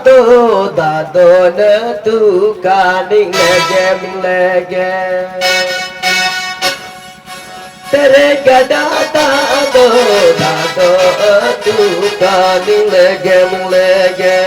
दादो न तू कानिंग लगे तेरे गदा दादो तू कानिंग लगे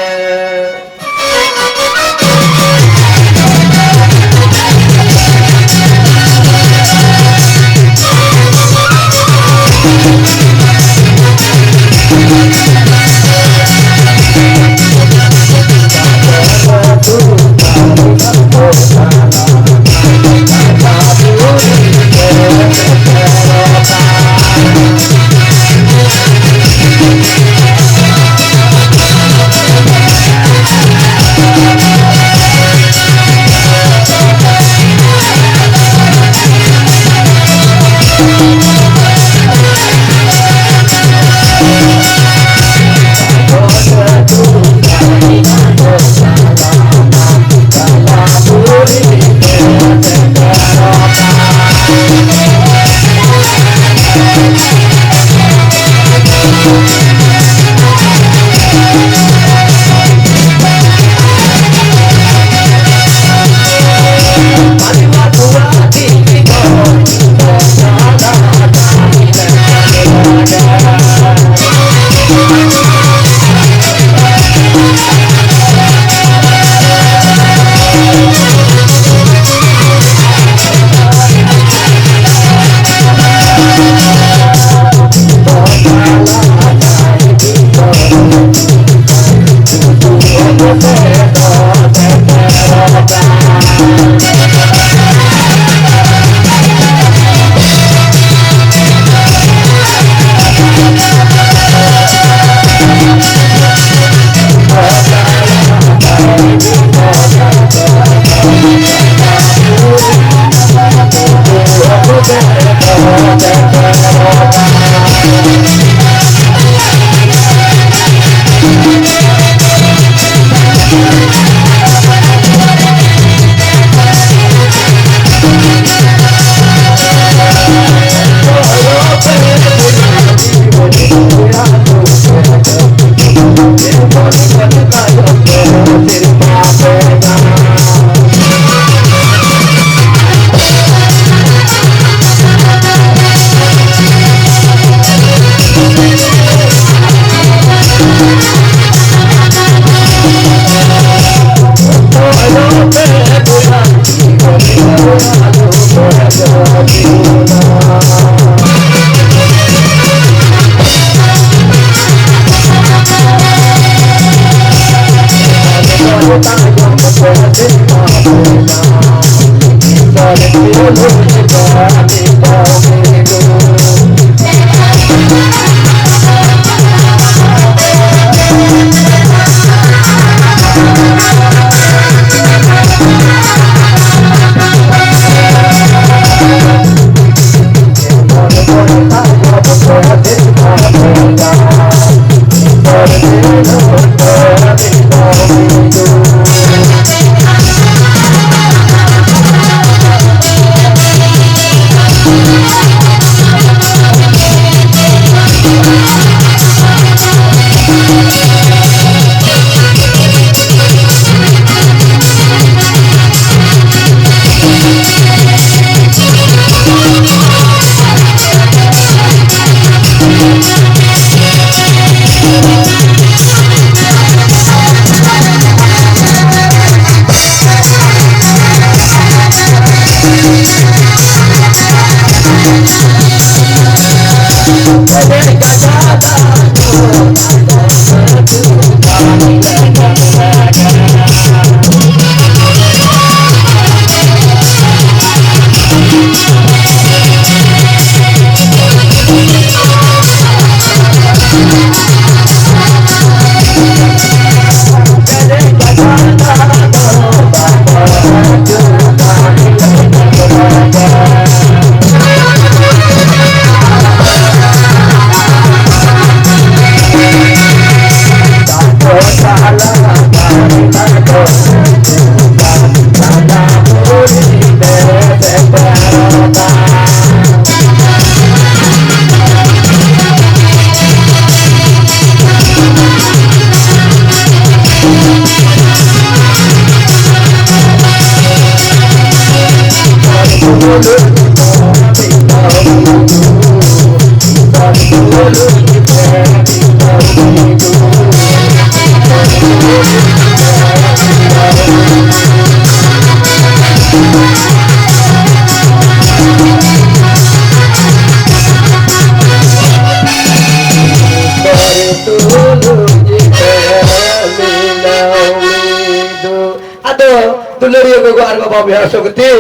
Dulur yang gua arba bawa biasa keti,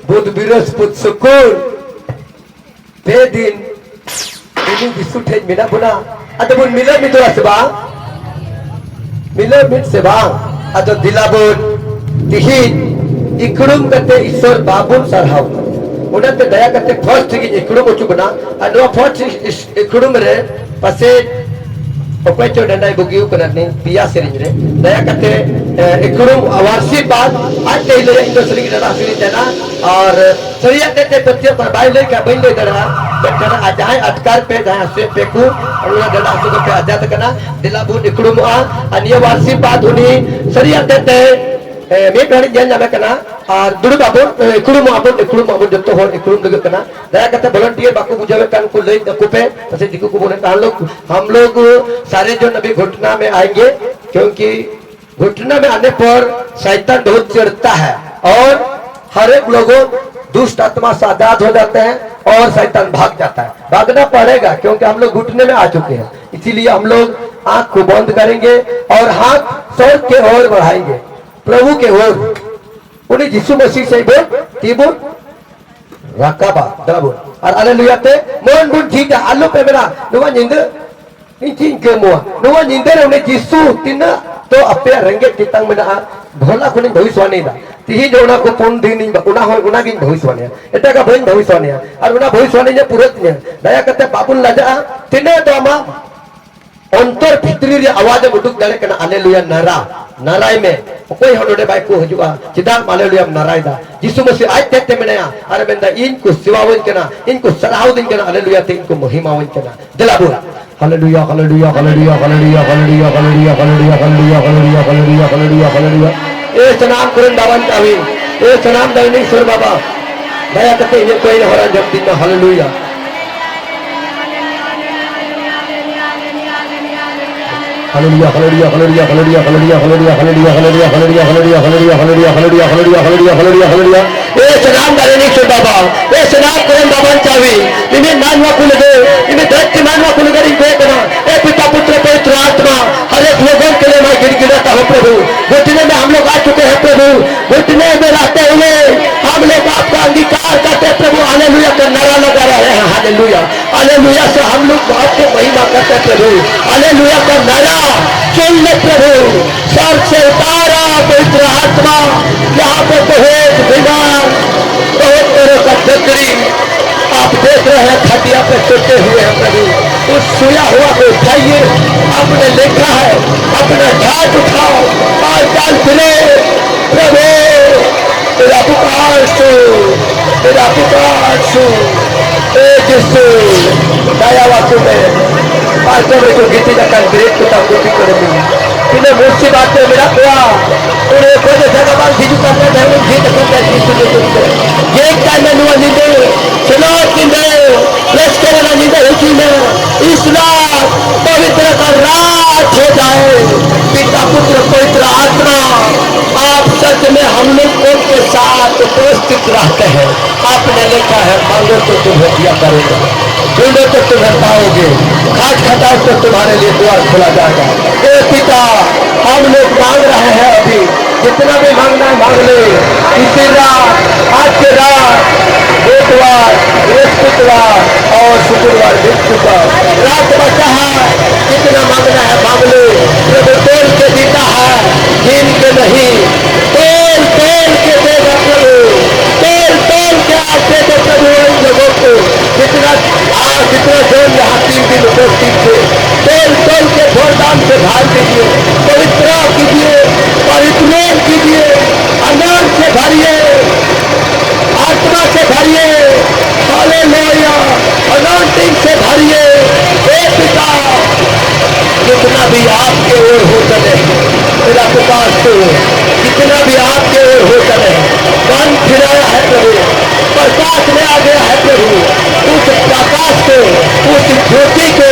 bud biras bud syukur, bedin, ini disuteh mina buna, atau bud mila mitu asbang, mila mit sebang, atau dilabun, dihin, ikrum kate isor babun sarhau, udah terdaya kate first lagi ikrum ucu buna, anu first ikrum mere, pasal Oke coba dandai bugiu kena ni pia sering re. Daya kate ikurum warsi bad आज ते ले industry की तरह सुनी जना और सरिया ते बच्चे पर बाई ले का बन ले दरा बच्चा आज है अटकार पे जहां से पेकू और उला दड़ा सु पे आजाद करना दिलाबू ikurum अन्य वार्षि बात होनी सरिया ते में कहानी जान जाना करना और दुरु बाबू ikurum आपन जब तो हो ikurum लगे करना दया करते वॉलंटियर बाकू बुझावे कान को ले कुपे तसे दिकू को बोले हम लोग सारे जो नबी घुटना में आएंगे क्योंकि घुटना में आने पर शैतान बहुत चिढ़ता है और हर एक लोगों दुष्ट आत्मा से आजाद हो जाते हैं और शैतान भाग जाता है भागना पड़ेगा क्योंकि हम लोग घुटने में आ चुके हैं इसीलिए हम लोग आंख को बंद करेंगे और हाथ स्वर्ग के ओर बढ़ाएंगे प्रभु के ओर उन्हें यीशु मसीह से बोल तीबुल रकाबा दबुल और हालेलुया ते मन बुन ठीक है आलू पे मेरा नुवा नींद इंचिन के मुआ नुवा नींद रे उन्हें यीशु तिना तो अपे रंगे कितंग में भोला को नहीं भविष्यवाणी दा तिही जो उना को पुन दिन उना हो उना की भविष्यवाणी एटा का बहन भविष्यवाणी और उना भविष्यवाणी ने पूरत ने दया करते बाबुल लजा तिने तो आमा अंतर भितरी रे आवाज उडुक दाले कना हालेलुया नारा नाराय में कोई हलोडे बाई को हजुआ चिदा हालेलुया नाराय दा यीशु मसीह आज तेते मेनया अरे बेंदा इनको सेवावन कना इनको सराव दिन कना हालेलुया ते इनको महिमावन कना दिलाबु hallelujah hallelujah hallelujah hallelujah hallelujah hallelujah hallelujah hallelujah hallelujah hallelujah hallelujah hallelujah ए सनाम कुरन दावन तावी ए सनाम दैनेश्वर बाबा दया करके ये कोई हरण जब दिन में hallelujah hallelujah hallelujah hallelujah hallelujah hallelujah hallelujah hallelujah hallelujah hallelujah hallelujah hallelujah hallelujah hallelujah hallelujah hallelujah hallelujah ए सनाम दैनेश्वर बाबा ए सनाम कुरन दावन तावी इन्हें मानवा कुलगे इन्हें धरती मानवा कुलगे इनको करना ए पिता पुत्र पवित्र आत्मा हर एक लोगों के लिए मैं गिड़गिड़ाता हूं प्रभु घुटने में हम लोग आ चुके हैं प्रभु घुटने में रहते हुए हम लोग आपका अंगीकार करते प्रभु हालेलुया का नारा लगा रहे हैं हालेलुया हालेलुया से हम लोग आपको महिमा करते प्रभु हालेलुया का नारा सुन ले प्रभु सर से उतारा पवित्र आत्मा यहाँ पे बहुत बीमार बहुत तरह का जगरी आप देख रहे हैं खटिया पे सोते हुए हैं प्रभु उस सोया हुआ को उठाइए आपने लिखा है अपना झाट उठाओ और डाल फिरे प्रभु तेरा पुकार सु जिसु दया वासु में पास्टर में जो गीती का ब्रेक को तंगोटी करेंगे इन्हें मुझसे बात है मेरा हुआ उन्हें कोई जगह बात जीजू करते हैं हम जीत करते हैं जीसु ने तुमसे ये टाइम में नुआ नींदे चलो नींदे प्रेस करना नींदे होती में इस्लाम पवित्र का रात हो जाए पिता पुत्र पवित्र आत्मा आप सच में हम लोग के साथ उपस्थित रहते हैं आपने लिखा है मांगो तो तुम्हें दिया करेगा ढूंढो तो तुम्हें पाओगे खाट खटाओ तो तुम्हारे लिए द्वार खुला जाएगा ए पिता हम लोग मांग रहे हैं अभी जितना भी मांगना है मांग ले इसी रात आज के रात बुधवार बृहस्पतिवार और शुक्रवार बीत चुका रात बचा है जितना मांगना है मांग ले प्रभु तोल के देता है गिन के नहीं तोल के देगा प्रभु तोल के आज दे दो प्रभु इन लोगों को जितना जोर यहाँ 3 दिन उपस्थित थे तोल के भोरदान से भार दीजिए पवित्र कीजिए पवित्र कीजिए अनाज से भरिए आत्मा से भरिए हालेलुया अनॉइंटिंग से भरिए हे पिता जितना भी आपके ओर हो चले मेरा पुकार तो जितना भी आपके ओर हो चले मन फिराया है प्रभु प्रकाश में आ गया है प्रभु उस प्रकाश को उस ज्योति को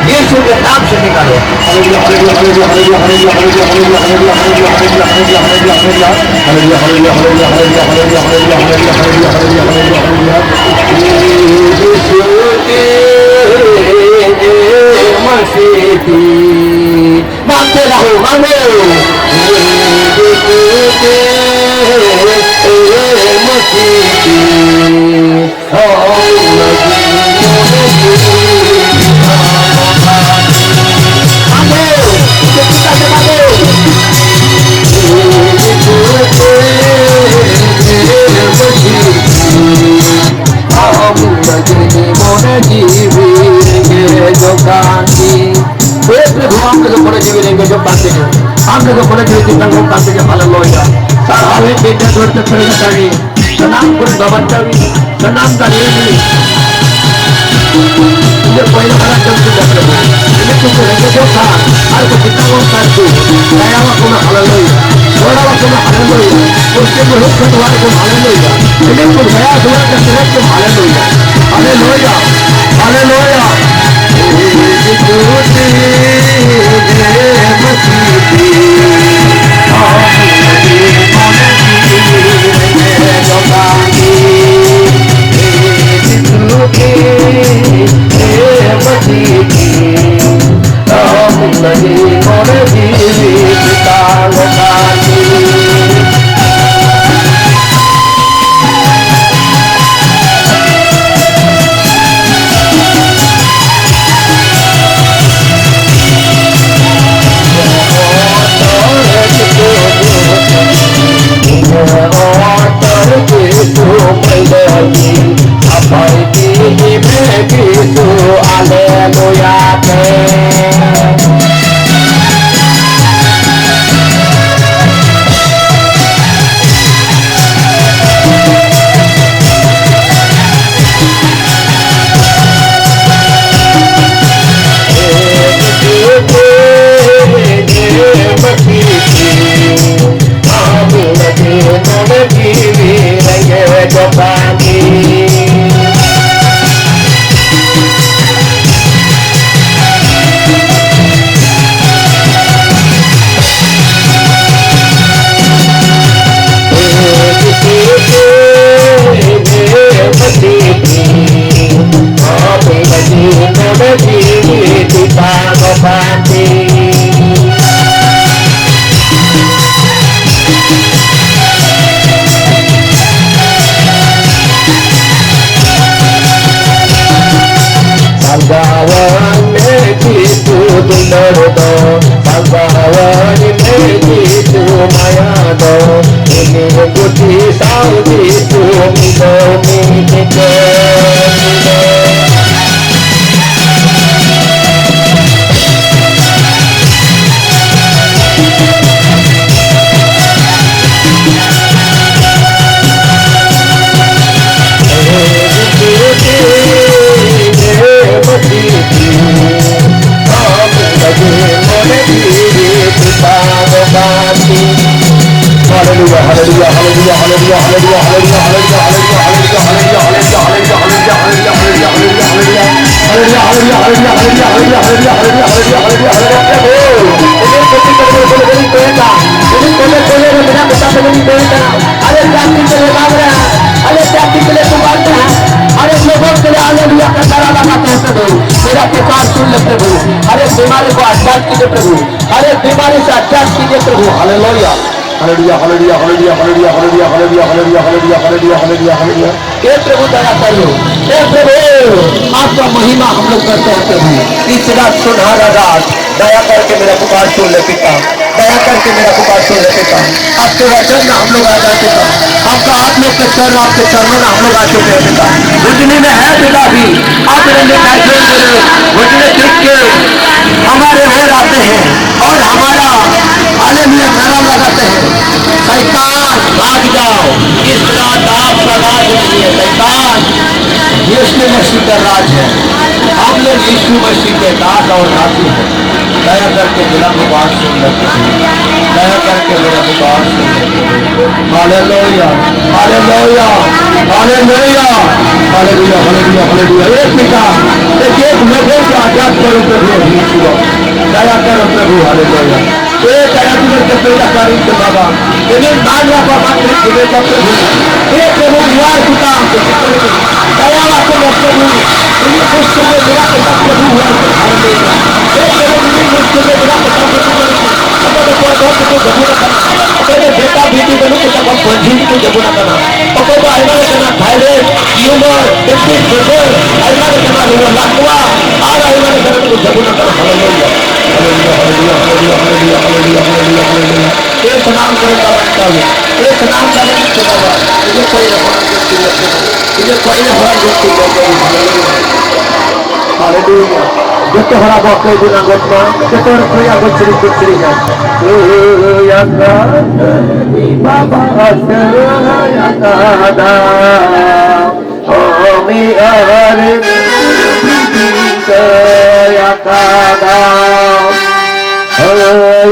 यीशु के नाम से निकालो। मांगते रहो, मांगो। जो कांते जो आंगे जो कोने जो तंगो कांते जो हाल लोया सारे बेटे दोस्त प्रेम करी सनाम कुछ बबंचावी सनाम का लेवी ये कोई ना करा जब तक प्रभु ये कुछ रंगे जो था हर को किताबों कांते नया वा कोना हाल लोया थोड़ा वा कोना हाल लोया उसके जो हुक्म द्वारा को हाल लोया ये कुछ नया द्वारा के सिरे के हाल लोया हालेलुया हालेलुया बीमारी को आजाद कीजिए प्रभु, हर एक बीमारी से आजाद कीजिए प्रभु। Hallelujah hallelujah hallelujah hallelujah hallelujah hallelujah hallelujah hallelujah hallelujah hallelujah hallelujah hallelujah. हे प्रभु दया करो, हे प्रभु आपका महिमा हम लोग करते हैं प्रभु। इस रात सुनहरा रात दया करके मेरा पुकार सुन ले पिता, दया करके मेरा पुकार सुन ले पिता। आपके वचन में हम लोग आ जाए पिता, आपका हाथ में के चरण आपके चरणों में हम लोग आ चुके हैं पिता। उजनी में है पिता भी आप उजने देख के हमारे ओर आते हैं और हमारा हालेलुया नारा लगाते हैं। शैतान भाग जाओ, इस रात आपका राज नहीं है शैतान, यीशु मसीह का राज है। हम लोग यीशु मसीह के दास और दासी हैं। दया करके मेरा पुकार सुन लेते हैं। दया करके मेरा विकास hallelujah hallelujah hallelujah hallelujah hallelujah hallelujah. एक पिता एक लोगों को आजाद करो प्रभु, दया करो प्रभु हालेलुया। एक दया तुझे पैदा करी तो बाबा इन्हें मान रखा मात्र खुले का प्रभु एक प्रभु विवाह पिता दया वाको प्रभु इन्हें खुश में मेरा पिता प्रभु हुआ हालेलुया। एक प्रभु इन्हें खुश में मेरा पिता प्रभु अपने को बहुत को जबून करना अपने बेटा बेटी बनो के तब पंजी को जबून करना अपने को आइना करना भाईरे ह्यूमर इतनी सुपर आइना करना वो लाखवा और आइना करना को जबून करना hallelujah hallelujah hallelujah hallelujah hallelujah hallelujah hallelujah. एक नाम करेगा बनता है एक नाम करेगा तो बाबा इन्हें कोई रखना इन्हें कोई रखना हालेलुया। जतो हरा बाके गुना गोतमा जतो रुपया गोचरी गोचरी है या का बाबा या का ओ मी अरे या का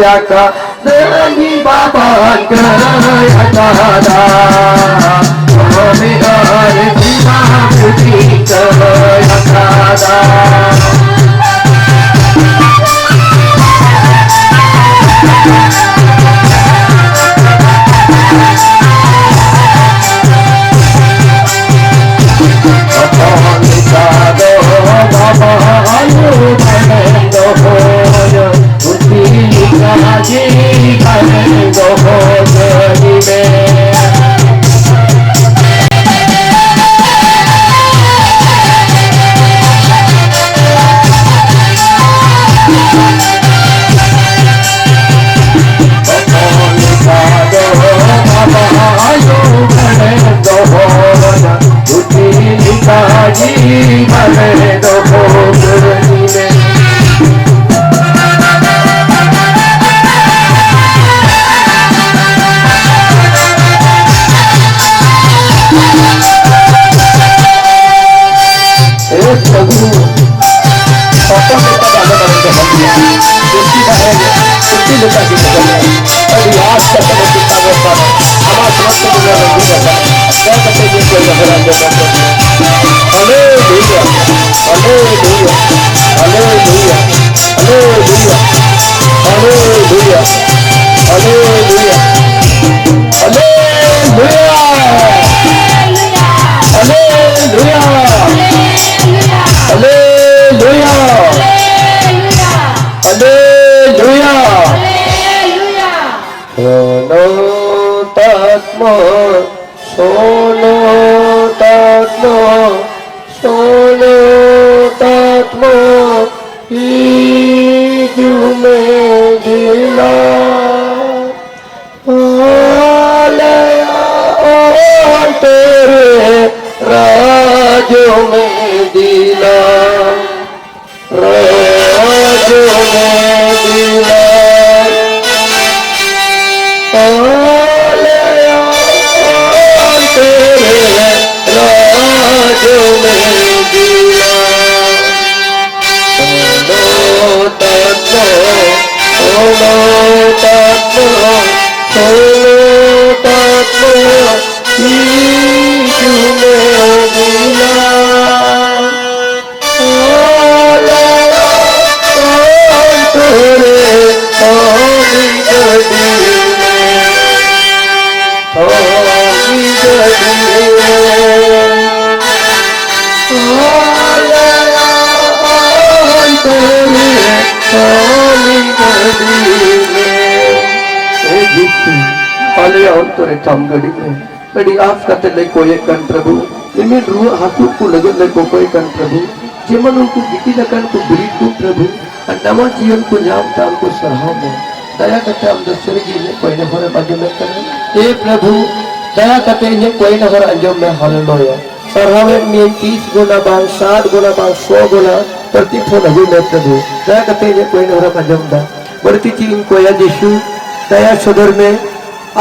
या का देवी बाबा या का ओ मी अरे या का बड़ी आस करते ले कोई कन प्रभु निमिन रू हाथू को लगे ले कोई कन प्रभु जेमन को गिटी लगन को ब्रीड को प्रभु नवा जीवन को नाम ताल को सराहो में दया करते हम दसरे जी ने कोई न होरे बाजू में करे हे प्रभु दया करते इन्हें कोई न होरे अंजम में हालेलुया सरावे में 30 गुना बार 60 गुना बार 100 गुना प्रतिफल हो में प्रभु दया करते इन्हें कोई न होरे अंजम दा बढ़ती चीन को या यीशु दया सदर में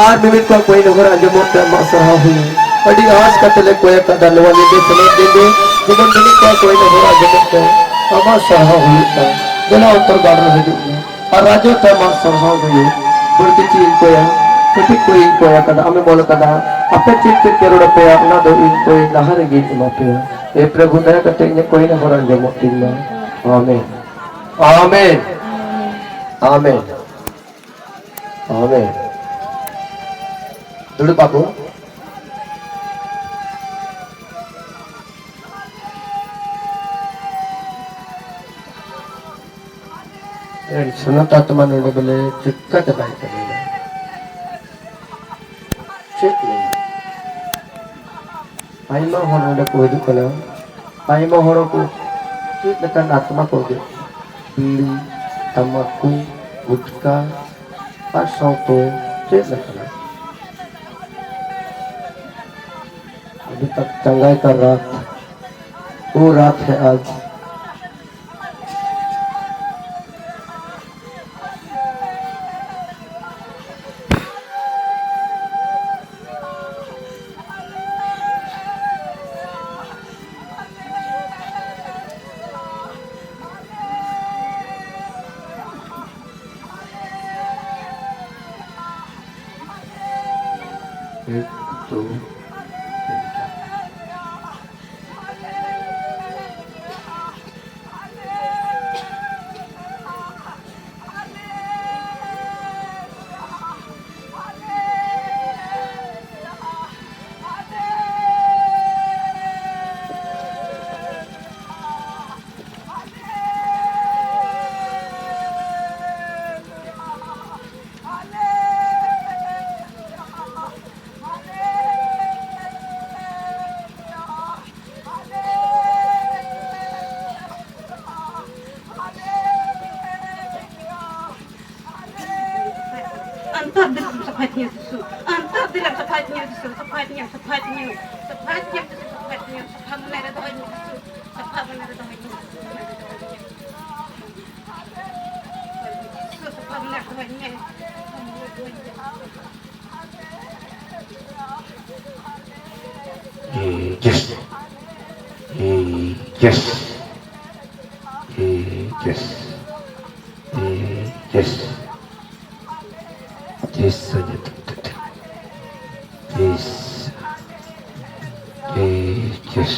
आज मिमित को कोई न होरे अंजम में मासहा हुई बड़ी आस करते ले कोई का धन्यवाद दे समय देंगे जीवन मिमित को कोई न होरे अंजम में हमारा सहा हुई था जना उत्तर बार रहे और राजो तमा सहा हुई berarti cinta ya tapi ko info ya kada ame bola kada apa cinta keroda pe na do info lahar gin ma pe प्रभु दया करते हैं कोई ना होरन जमो तिन्ना आमीन आमीन आमीन आमीन dulu babu sunata teman udah boleh cekak terbaik kali cek nih aima hono udah kudu kana aima hono ku cek dekan atma ko ge bili tamaku गुटखा असौ तो cek dekan अभी तक चंगाई का रात वो रात है आज एक दो yes yes yes yes yes saja yes yes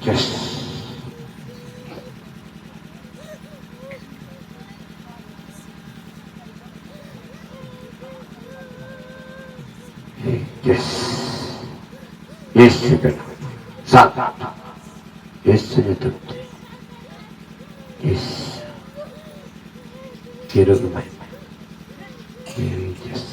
yes yes yes second sat yes senyum yes kira rumah yes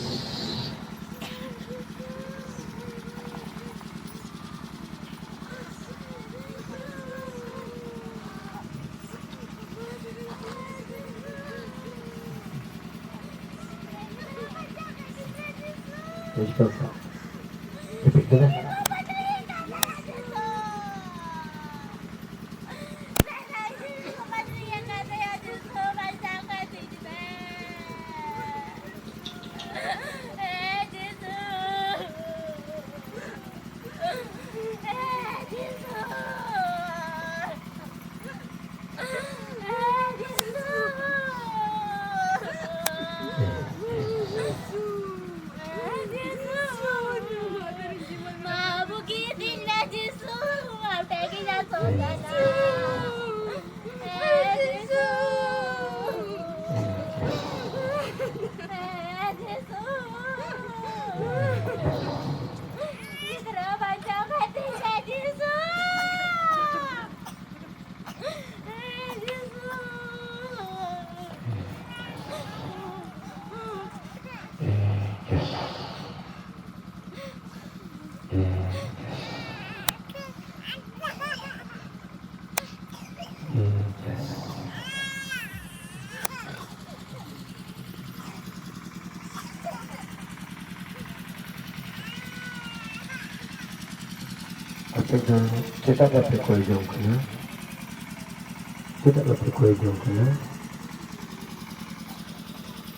kita dapat koy jong kana kita dapat kue jauh kena